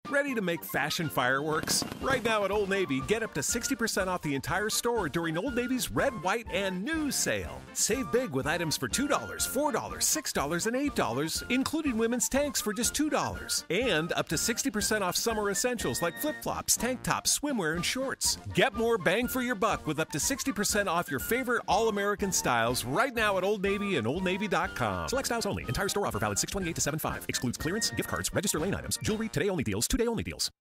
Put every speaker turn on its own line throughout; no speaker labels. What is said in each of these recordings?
Ready to make fashion fireworks? Right now at Old Navy, get up to 60% off the entire store during Old Navy's Red, White, and New sale. Save big with items for $2, $4, $6, and $8, including women's tanks for just $2. And up to 60% off summer essentials like flip-flops, tank tops, swimwear, and shorts. Get more bang for your buck with up to 60% off your favorite all-American styles right now at Old Navy and OldNavy.com. Select styles only. Entire store offer valid 6/28 to 7/5. Excludes clearance, gift cards, register lane items, jewelry, today-only deals, two-day-only deals.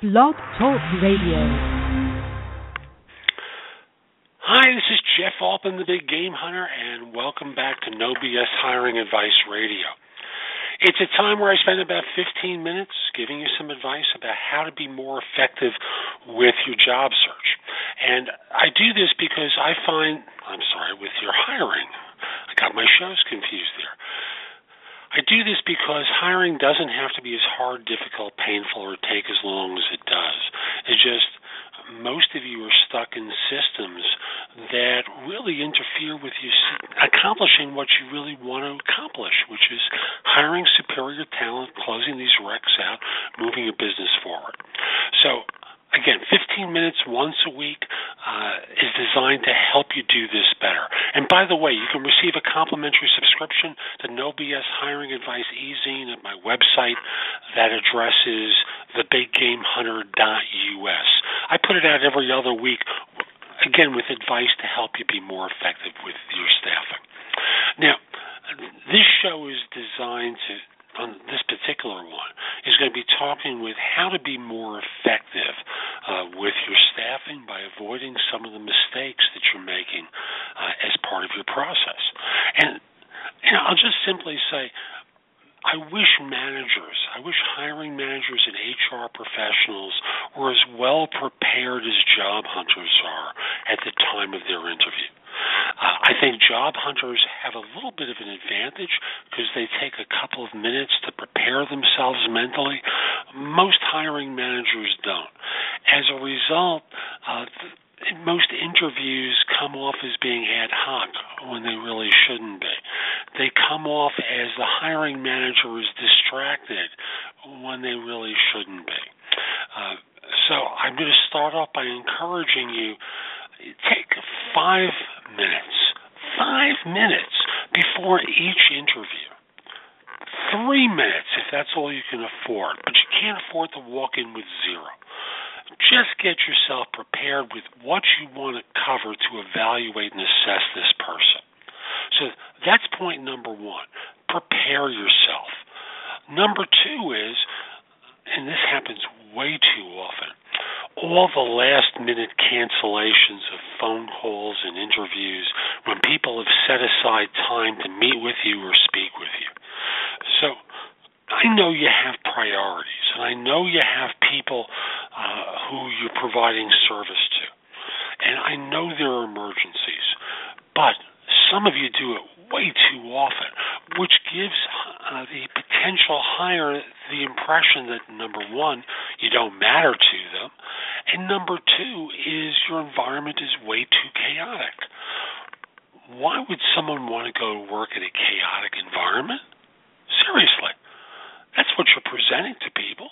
Blog Talk Radio.
Hi, this is Jeff Altman, the Big Game Hunter, and welcome back to No BS Hiring Advice Radio. It's a time where I spend about 15 minutes giving you some advice about how to be more effective with your job search. And I do this because I find, with your hiring. I got my shows confused there. I do this because hiring doesn't have to be as hard, difficult, painful, or take as long as it does. It's just most of you are stuck in systems that really interfere with you accomplishing what you really want to accomplish, which is hiring superior talent, closing these recs out, moving your business forward. So, again, 15 minutes once a week is designed to help you do this better. And by the way, you can receive a complimentary subscription to No BS Hiring Advice e-zine at my website. That address is thebiggamehunter.us. I put it out every other week, again, with advice to help you be more effective with your staffing. Now, this show is designed to, on this particular one, is going to be talking with how to be more effective with your staffing by avoiding some of the mistakes that you're making as part of your process. And I'll just simply say, I wish hiring managers and HR professionals were as well prepared as job hunters are at the time of their interview. I think job hunters have a little bit of an advantage because they take a couple of minutes to prepare themselves mentally. Most hiring managers don't. As a result, most interviews come off as being ad hoc when they really shouldn't be. They come off as the hiring manager is distracted when they really shouldn't be. So I'm going to start off by encouraging you, take 5 minutes before each interview. 3 minutes if that's all you can afford, but you can't afford to walk in with zero. Just get yourself prepared with what you want to cover to evaluate and assess this person. So that's point number one. Prepare yourself. Number two is, and this happens way too often, all the last-minute cancellations of phone calls and interviews when people have set aside time to meet with you or speak with you. So I know you have priorities, and I know you have people who you're providing service to, and I know there are emergencies, but some of you do it way too often, which gives the potential hire the impression that, number one, you don't matter to them, and number two is your environment is way too chaotic. Why would someone want to go to work in a chaotic environment? Seriously. That's what you're presenting to people.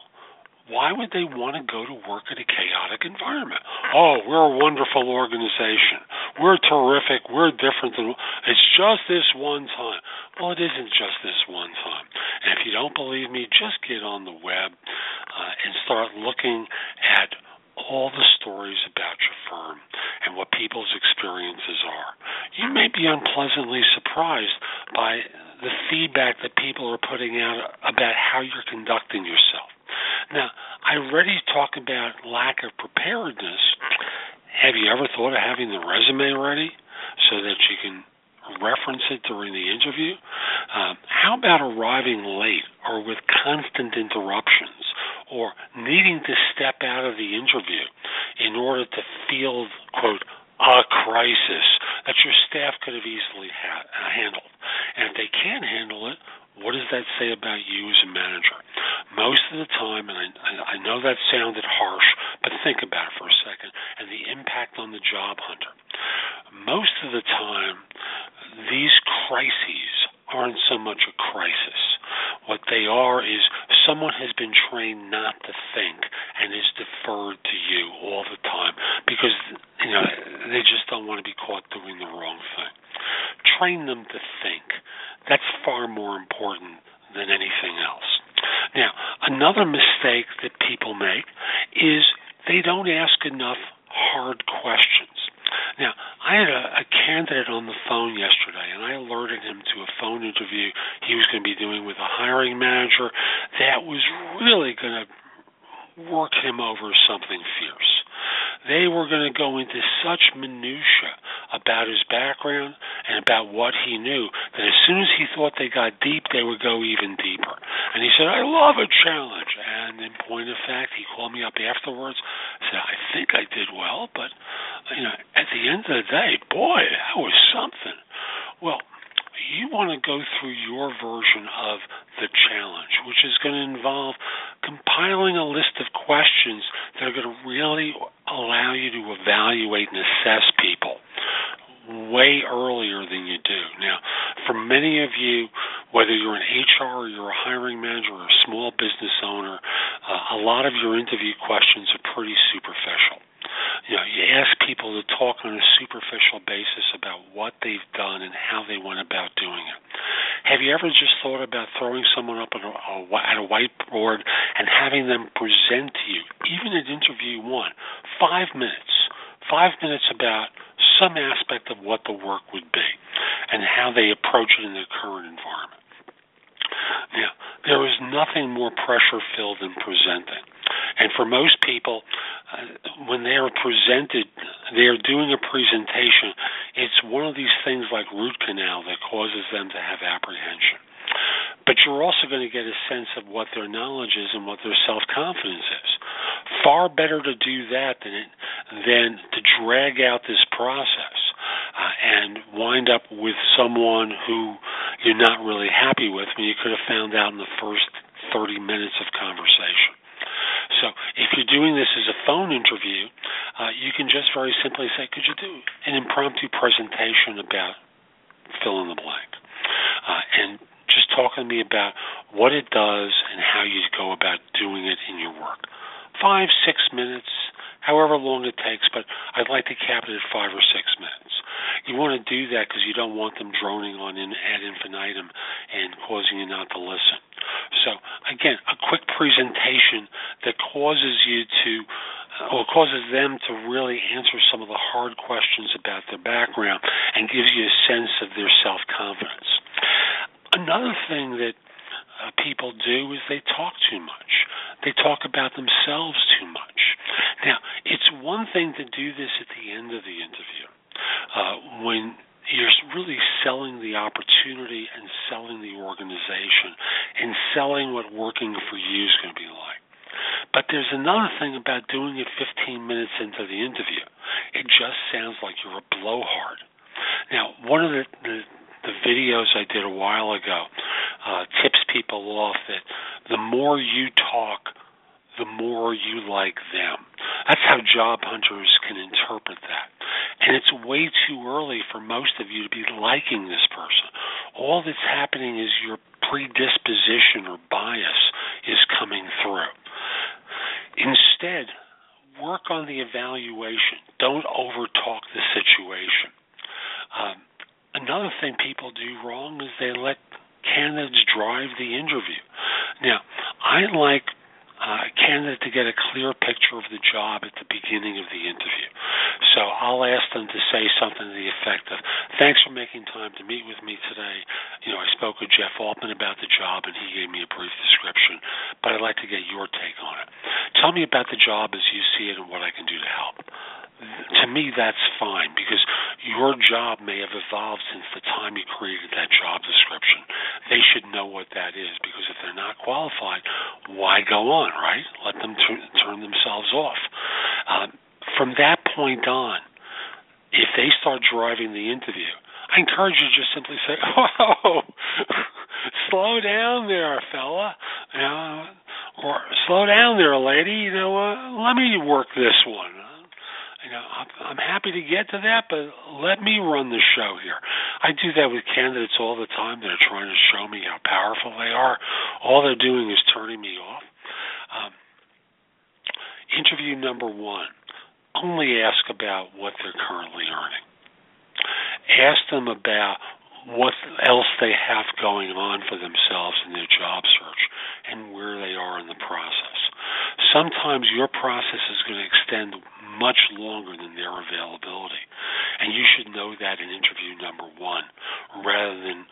Why would they want to go to work in a chaotic environment? Oh, we're a wonderful organization. We're terrific. We're different than... It's just this one time. Well, it isn't just this one time. And if you don't believe me, just get on the web and start looking at all the stories about your firm and what people's experiences are. You may be unpleasantly surprised by the feedback that people are putting out about how you're conducting yourself. Now, I already talked about lack of preparedness. Have you ever thought of having the resume ready so that you can reference it during the interview? How about arriving late or with constant interruptions or needing to step out of the interview in order to field, quote, a crisis that your staff could have easily handled? And if they can't handle it, what does that say about you as a manager? Most of the time, and I know that sounded harsh, but think about it for a second, and the impact on the job hunter. Most of the time, these crises aren't so much a crisis. What they are is someone has been trained not to think and is deferred to you all the time because, they just don't want to be caught doing the wrong thing. Train them to think. That's far more important than anything else. Now, another mistake that people make is they don't ask enough hard questions. Now, I had a candidate on the phone yesterday, and I alerted him to a phone interview he was going to be doing with a hiring manager that was really going to work him over something fierce. They were going to go into such minutia about his background and about what he knew that as soon as he thought they got deep, they would go even deeper. And he said, I love a challenge. And in point of fact, he called me up afterwards, said, I think I did well, but at the end of the day, boy, that was something. Well, you want to go through your version of the challenge, which is going to involve compiling a list of questions that are going to really allow you to evaluate and assess people way earlier than you do. Now, for many of you, whether you're an HR or you're a hiring manager or a small business owner, a lot of your interview questions are pretty superficial. You ask people to talk on a superficial basis about what they've done and how they went about doing it. Have you ever just thought about throwing someone up at a whiteboard and having them present to you, even at interview 1, 5 minutes about some aspect of what the work would be and how they approach it in their current environment? Now, there is nothing more pressure-filled than presenting. And for most people, when they are presented, they are doing a presentation, it's one of these things like root canal that causes them to have apprehension. But you're also going to get a sense of what their knowledge is and what their self-confidence is. Far better to do that than to drag out this process and wind up with someone who you're not really happy with when you could have found out in the first 30 minutes of conversation. So if you're doing this as a phone interview, you can just very simply say, could you do an impromptu presentation about fill in the blank? And just talk to me about what it does and how you go about doing it in your work. 5, 6 minutes, however long it takes, but I'd like to cap it at 5 or 6 minutes. You want to do that because you don't want them droning on ad infinitum and causing you not to listen. So, again, a quick presentation that causes them to really answer some of the hard questions about their background and gives you a sense of their self-confidence. Another thing that people do is they talk too much. They talk about themselves too much. Now, it's one thing to do this at the end of the interview when you're really selling the opportunity and selling the organization and selling what working for you is going to be like. But there's another thing about doing it 15 minutes into the interview. It just sounds like you're a blowhard. Now, one of the videos I did a while ago tips people off that the more you talk, the more you like them. That's how job hunters can interpret that. And it's way too early for most of you to be liking this person. All that's happening is your predisposition or bias is coming through. Instead, work on the evaluation. Don't overtalk the situation. Another thing people do wrong is they let candidates drive the interview. Now, I like a candidate to get a clear picture of the job at the beginning of the interview. So I'll ask them to say something to the effect of, thanks for making time to meet with me today. I spoke with Jeff Altman about the job, and he gave me a brief description, but I'd like to get your take on it. Tell me about the job as you see it and what I can do to help. To me, that's fine, because your job may have evolved since the time you created that job description. They should know what that is, because if they're not qualified, why go on, right? Let them turn themselves off. From that point on, if they start driving the interview, I encourage you to just simply say, "Oh, slow down there, fella," or "Slow down there, lady. Let me work this one." I'm happy to get to that, but let me run the show here. I do that with candidates all the time that are trying to show me how powerful they are. All they're doing is turning me off. Interview number 1, only ask about what they're currently earning. Ask them about what else they have going on for themselves in their job search and where they are in the process. Sometimes your process is going to extend much longer than their availability, and you should know that in interview number 1 rather than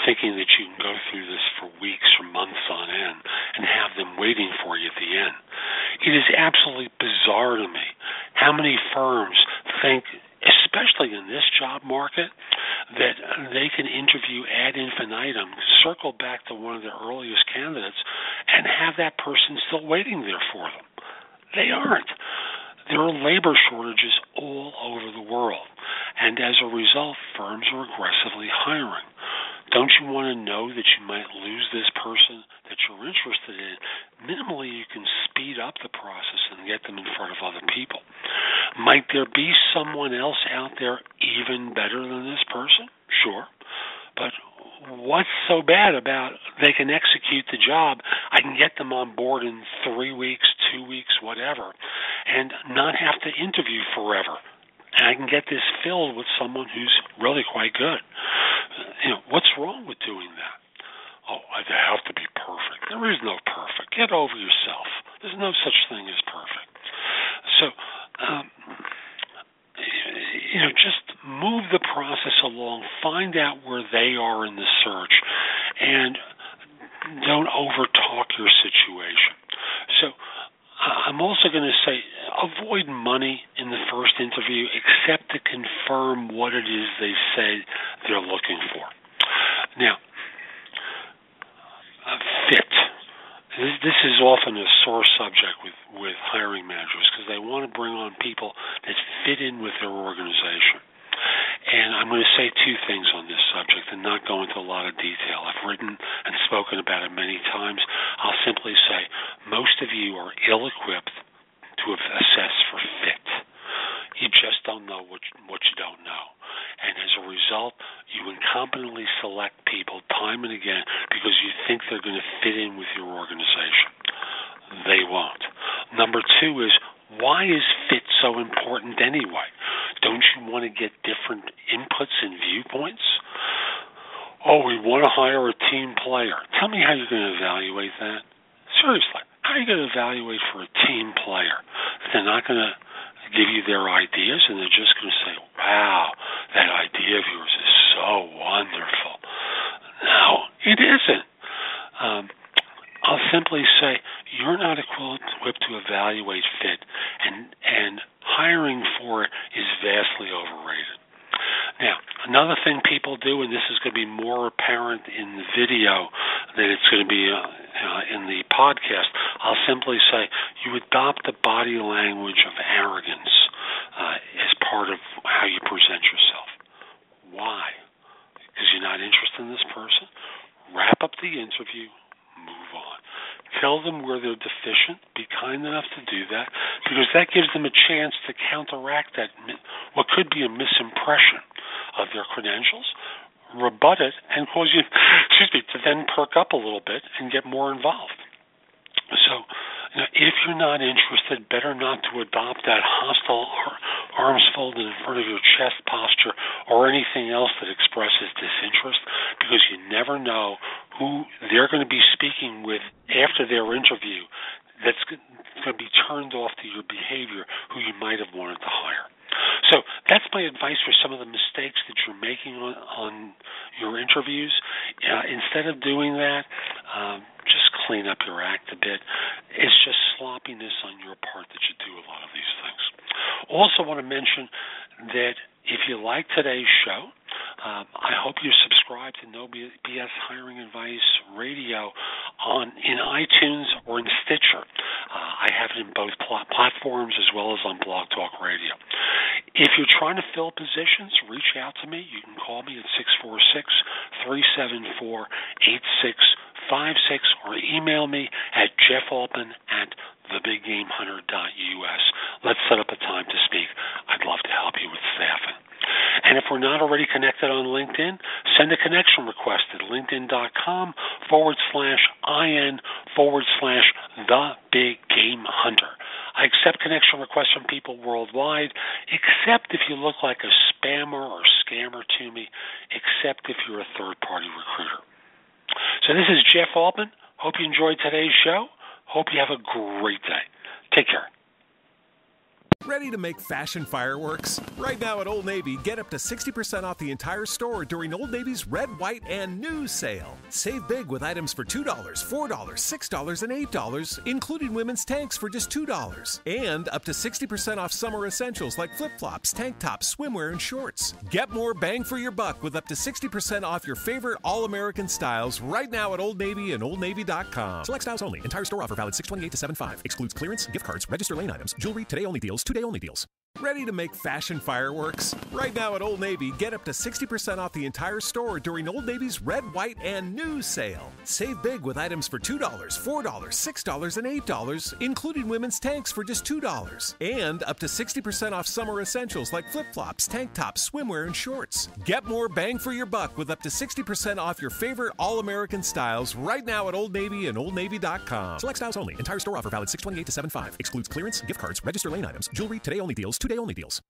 thinking that you can go through this for weeks or months on end and have them waiting for you at the end. It is absolutely bizarre to me how many firms think, especially in this job market, that they can interview ad infinitum, circle back to one of their earliest candidates, and have that person still waiting there for them. They aren't. There are labor shortages all over the world, and as a result, firms are aggressively hiring. Don't you want to know that you might lose this person that you're interested in? Minimally, you can speed up the process and get them in front of other people. Might there be someone else out there even better than this person? Sure. But what's so bad about they can execute the job, I can get them on board in 3 weeks, 2 weeks, whatever, and not have to interview forever. And I can get this filled with someone who's really quite good. What's wrong with doing that? Oh, they have to be perfect. There is no perfect. Get over yourself. There's no such thing as perfect. So, just move the process along. Find out where they are in the search, and don't overtalk your situation. So, I'm also going to say avoid money in the first interview except to confirm what it is they say they're looking for. Now, fit. This is often a sore subject with hiring managers because they want to bring on people that fit in with their organization. And I'm going to say 2 things on this subject and not go into a lot of detail. I've written and spoken about it many times. I'll simply say most of you are ill-equipped to assess for fit. You just don't know what you don't know. And as a result, you incompetently select people time and again because you think they're going to fit in with your organization. They won't. Number 2 is, why is fit so important anyway? Don't you want to get different inputs and viewpoints? Oh, we want to hire a team player. Tell me how you're going to evaluate that. Seriously, how are you going to evaluate for a team player? They're not going to give you their ideas, and they're just going to say, wow, that idea of yours is so wonderful. No, it isn't. I'll simply say you're not equipped to evaluate fit, and hiring for it is vastly overrated. Now, another thing people do, and this is going to be more apparent in the video than it's going to be in the podcast, I'll simply say you adopt the body language of arrogance as part of how you present yourself. Why? Because you're not interested in this person? Wrap up the interview, move on. Tell them where they're deficient. Be kind enough to do that, because that gives them a chance to counteract that, what could be a misimpression of their credentials, rebut it, and cause you, to then perk up a little bit and get more involved. So, if you're not interested, better not to adopt that hostile arms folded in front of your chest posture or anything else that expresses disinterest, because you never know who they're going to be speaking with after their interview that's going to be turned off to your behavior, who you might have wanted to hire. So that's my advice for some of the mistakes that you're making on your interviews. Instead of doing that, just clean up your act a bit. It's just sloppiness on your part that you do a lot of these things. Also want to mention that if you like today's show, I hope you subscribe to No BS Hiring Advice Radio in iTunes or in Stitcher. I have it in both platforms as well as on Blog Talk Radio. If you're trying to fill positions, reach out to me. You can call me at 646-374-8656 or email me at jeffaltman@theworkingman.com. thebiggamehunter.us. Let's set up a time to speak. I'd love to help you with staffing. And if we're not already connected on LinkedIn, send a connection request at linkedin.com/IN/the-big-game-hunter. I accept connection requests from people worldwide, except if you look like a spammer or scammer to me, except if you're a third-party recruiter. So this is Jeff Altman. Hope you enjoyed today's show. Hope you have a great day. Take care.
Ready to make fashion fireworks? Right now at Old Navy, get up to 60% off the entire store during Old Navy's Red, White, and New sale. Save big with items for $2, $4, $6, and $8, including women's tanks for just $2. And up to 60% off summer essentials like flip-flops, tank tops, swimwear, and shorts. Get more bang for your buck with up to 60% off your favorite all-American styles right now at Old Navy and OldNavy.com. Select styles only. Entire store offer valid 6/28 to 7/5. Excludes clearance, gift cards, register lane items, jewelry, today-only deals, two-day-only deals. Ready to make fashion fireworks? Right now at Old Navy, get up to 60% off the entire store during Old Navy's Red, White, and New sale. Save big with items for $2, $4, $6, and $8, including women's tanks for just $2. And up to 60% off summer essentials like flip-flops, tank tops, swimwear, and shorts. Get more bang for your buck with up to 60% off your favorite all-American styles right now at Old Navy and OldNavy.com. Select styles only. Entire store offer valid 6/28 to 7/5. Excludes clearance, gift cards, register lane items, jewelry, today-only deals, two-day-only deals.